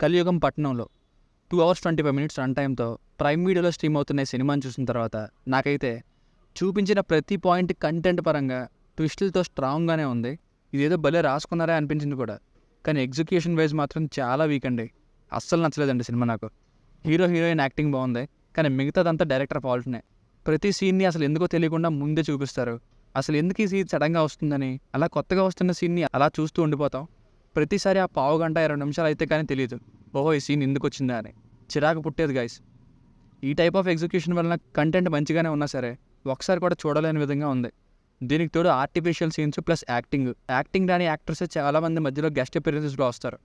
కలియుగం పట్టణంలో 2 hours 25 minutes run టైంతో prime వీడియోలో స్ట్రీమ్ అవుతున్న ఈ సినిమాని చూసిన తర్వాత నాకైతే చూపించిన ప్రతి పాయింట్ కంటెంట్ పరంగా ట్విస్టులతో స్ట్రాంగ్గానే ఉంది. ఇదేదో భలే రాసుకున్నారా అనిపించింది కూడా. కానీ ఎగ్జిక్యూషన్ వైజ్ మాత్రం చాలా వీక్ అండి. అస్సలు నచ్చలేదండి సినిమా నాకు. హీరోయిన్ యాక్టింగ్ బాగుంది, కానీ మిగతాదంతా డైరెక్టర్ ఫాల్ట్నే. ప్రతి సీన్ని అసలు ఎందుకో తెలియకుండా ముందే చూపిస్తారు. అసలు ఎందుకు ఈ సీన్ సడన్గా వస్తుందని, అలా కొత్తగా వస్తున్న సీన్ని అలా చూస్తూ ఉండిపోతాం. ప్రతిసారి ఆ పావు గంట 20 నిమిషాలు అయితే కానీ తెలియదు, ఓహో ఈ సీన్ ఎందుకు వచ్చిందా అని. చిరాకు పుట్టేది గైస్. ఈ టైప్ ఆఫ్ ఎగ్జిక్యూషన్ వలన కంటెంట్ మంచిగానే ఉన్నా సరే ఒకసారి కూడా చూడలేని విధంగా ఉంది. దీనికి తోడు ఆర్టిఫిషియల్ సీన్స్ ప్లస్ యాక్టింగ్ రాని యాక్టర్స్ చాలామంది మధ్యలో గెస్ట్ అపియరెన్సెస్లో వస్తారు.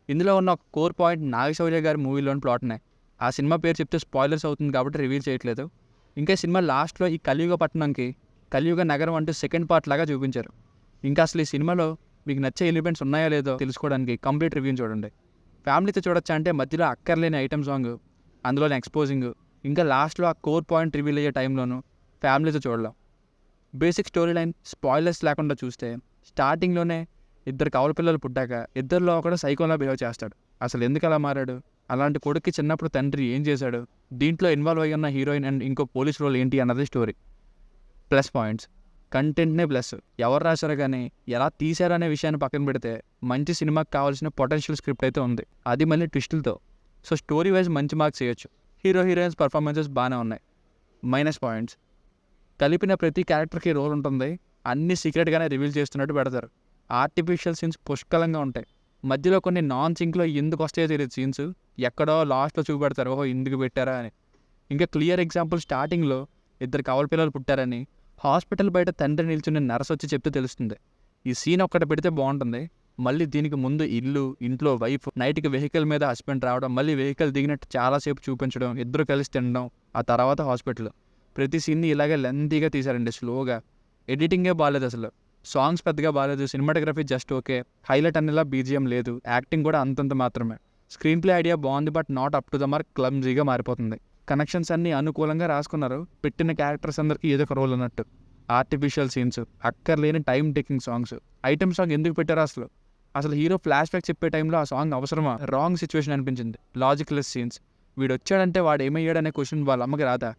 ఇందులో ఉన్న ఒక కోర్ పాయింట్ నాగశౌర్య గారి మూవీలోని ప్లాట్నే. ఆ సినిమా పేరు చెప్తే స్పాయిలర్స్ అవుతుంది కాబట్టి రివీల్ చేయట్లేదు. ఇంకా సినిమా లాస్ట్లో ఈ కలియుగ పట్టణంకి కలియుగ నగరం అంటూ సెకండ్ పార్ట్ లాగా చూపించారు. ఇంకా అసలు ఈ సినిమాలో మీకు నచ్చే ఎలిమెంట్స్ ఉన్నాయో లేదో తెలుసుకోవడానికి కంప్లీట్ రివ్యూని చూడండి. ఫ్యామిలీతో చూడొచ్చా అంటే మధ్యలో అక్కర్లేని ఐటమ్ సాంగ్, అందులోని ఎక్స్పోజింగ్, ఇంకా లాస్ట్లో ఆ కోర్ పాయింట్ రివీల్ అయ్యే టైంలోనూ ఫ్యామిలీతో చూడలేం. బేసిక్ స్టోరీ లైన్ స్పాయిలర్స్ లేకుండా చూస్తే స్టార్టింగ్లోనే ఇద్దరు కవల పిల్లలు పుట్టాక ఇద్దరిలో ఒకడు సైకోలా బిహేవ్ చేస్తాడు. అసలు ఎందుకు అలా మారాడు, అలాంటి కొడుక్కి చిన్నప్పుడు తండ్రి ఏం చేశాడు, దీంట్లో ఇన్వాల్వ్ అయ్యి ఉన్న హీరోయిన్ అండ్ ఇంకో పోలీస్ రోల్ ఏంటి అన్నది స్టోరీ. ప్లస్ పాయింట్స్ కంటెంట్నే ప్లస్. ఎవరు రాశారో కానీ ఎలా తీశారో అనే విషయాన్ని పక్కన పెడితే మంచి సినిమాకి కావాల్సిన పొటెన్షియల్ స్క్రిప్ట్ అయితే ఉంది, అది మళ్ళీ ట్విస్టులతో. సో స్టోరీ వైజ్ మంచి మార్క్స్ వేయొచ్చు. హీరోయిన్స్ పర్ఫార్మెన్సెస్ బాగానే ఉన్నాయి. మైనస్ పాయింట్స్ కలిపిన ప్రతి క్యారెక్టర్కి రోల్ ఉంటుంది, అన్నీ సీక్రెట్గానే రివీల్ చేస్తున్నట్టు పెడతారు. ఆర్టిఫిషియల్ సీన్స్ పుష్కలంగా ఉంటాయి. మధ్యలో కొన్ని నాన్ సింక్లో ఎందుకు వస్తాయో తెలియదు సీన్స్, ఎక్కడో లాస్ట్లో చూపెడతారు ఓహో ఎందుకు పెట్టారా అని. ఇంకా క్లియర్ ఎగ్జాంపుల్ స్టార్టింగ్లో ఇద్దరు కవల పిల్లలు పుట్టారని హాస్పిటల్ బయట తండ్రి నిల్చుని నర్స్ వచ్చి చెప్తే తెలుస్తుంది. ఈ సీన్ ఒక్కటి పెడితే బాగుంటుంది. మళ్ళీ దీనికి ముందు ఇంట్లో వైఫ్, నైట్కి వెహికల్ మీద హస్బెండ్ రావడం, మళ్ళీ వెహికల్ దిగినట్టు చాలాసేపు చూపించడం, ఇద్దరు కలిసి తినడం, ఆ తర్వాత హాస్పిటల్. ప్రతి సీన్ని ఇలాగే లెంతీగా తీశారండి, స్లోగా. ఎడిటింగే బాగాలేదు అసలు, సాంగ్స్ పెద్దగా బాగాలేదు, సినిమాటోగ్రఫీ జస్ట్ ఓకే, హైలైట్ అనేలా బీజిఎం లేదు, యాక్టింగ్ కూడా అంతంత మాత్రమే. స్క్రీన్ ప్లే ఐడియా బాగుంది but not up to the mark, క్లమ్జీగా మారిపోతుంది. కనెక్షన్స్ అన్నీ అనుకూలంగా రాసుకున్నారు, పెట్టిన క్యారెక్టర్స్ అందరికీ ఏదో ఒక రోల్ ఉన్నట్టు. ఆర్టిఫిషియల్ సీన్స్, అక్కర్లేని time taking songs. Item song ఎందుకు పెట్టారో అసలు హీరో ఫ్లాష్ బ్యాక్ చెప్పే టైంలో ఆ సాంగ్ అవసరమా? రాంగ్ సిచ్యువేషన్ అనిపించింది. Logicless scenes. వీడు వచ్చాడంటే వాడు ఏమయ్యాడనే క్వశ్చన్ వాళ్ళ అమ్మకి రాదా,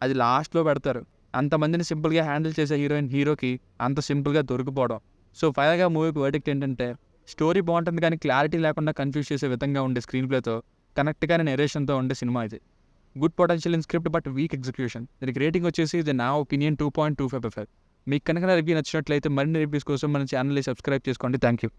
అది లాస్ట్లో పెడతారు. అంతమందిని సింపుల్గా హ్యాండిల్ చేసే హీరోకి అంత సింపుల్గా దొరికిపోవడం. సో ఫైనల్గా మూవీకి వర్డిక్ట్ ఏంటంటే స్టోరీ బాగుంటుంది కానీ క్లారిటీ లేకుండా కన్ఫ్యూజ్ చేసే విధంగా ఉండే స్క్రీన్ ప్లేతో, కనెక్ట్ కానీ నెరేషన్తో ఉండే సినిమా ఇది. Good potential in script but week execution. దీనికి రేటింగ్ వచ్చేసి ఇది నా ఒపీనియన్ 2.25/5. మీకు కనుక రివ్యూ నచ్చినట్లయితే మరిన్ని రివ్యూస్ కోసం మన ఛానల్ని సబ్స్క్రైబ్ చేసుకోండి. Thank you.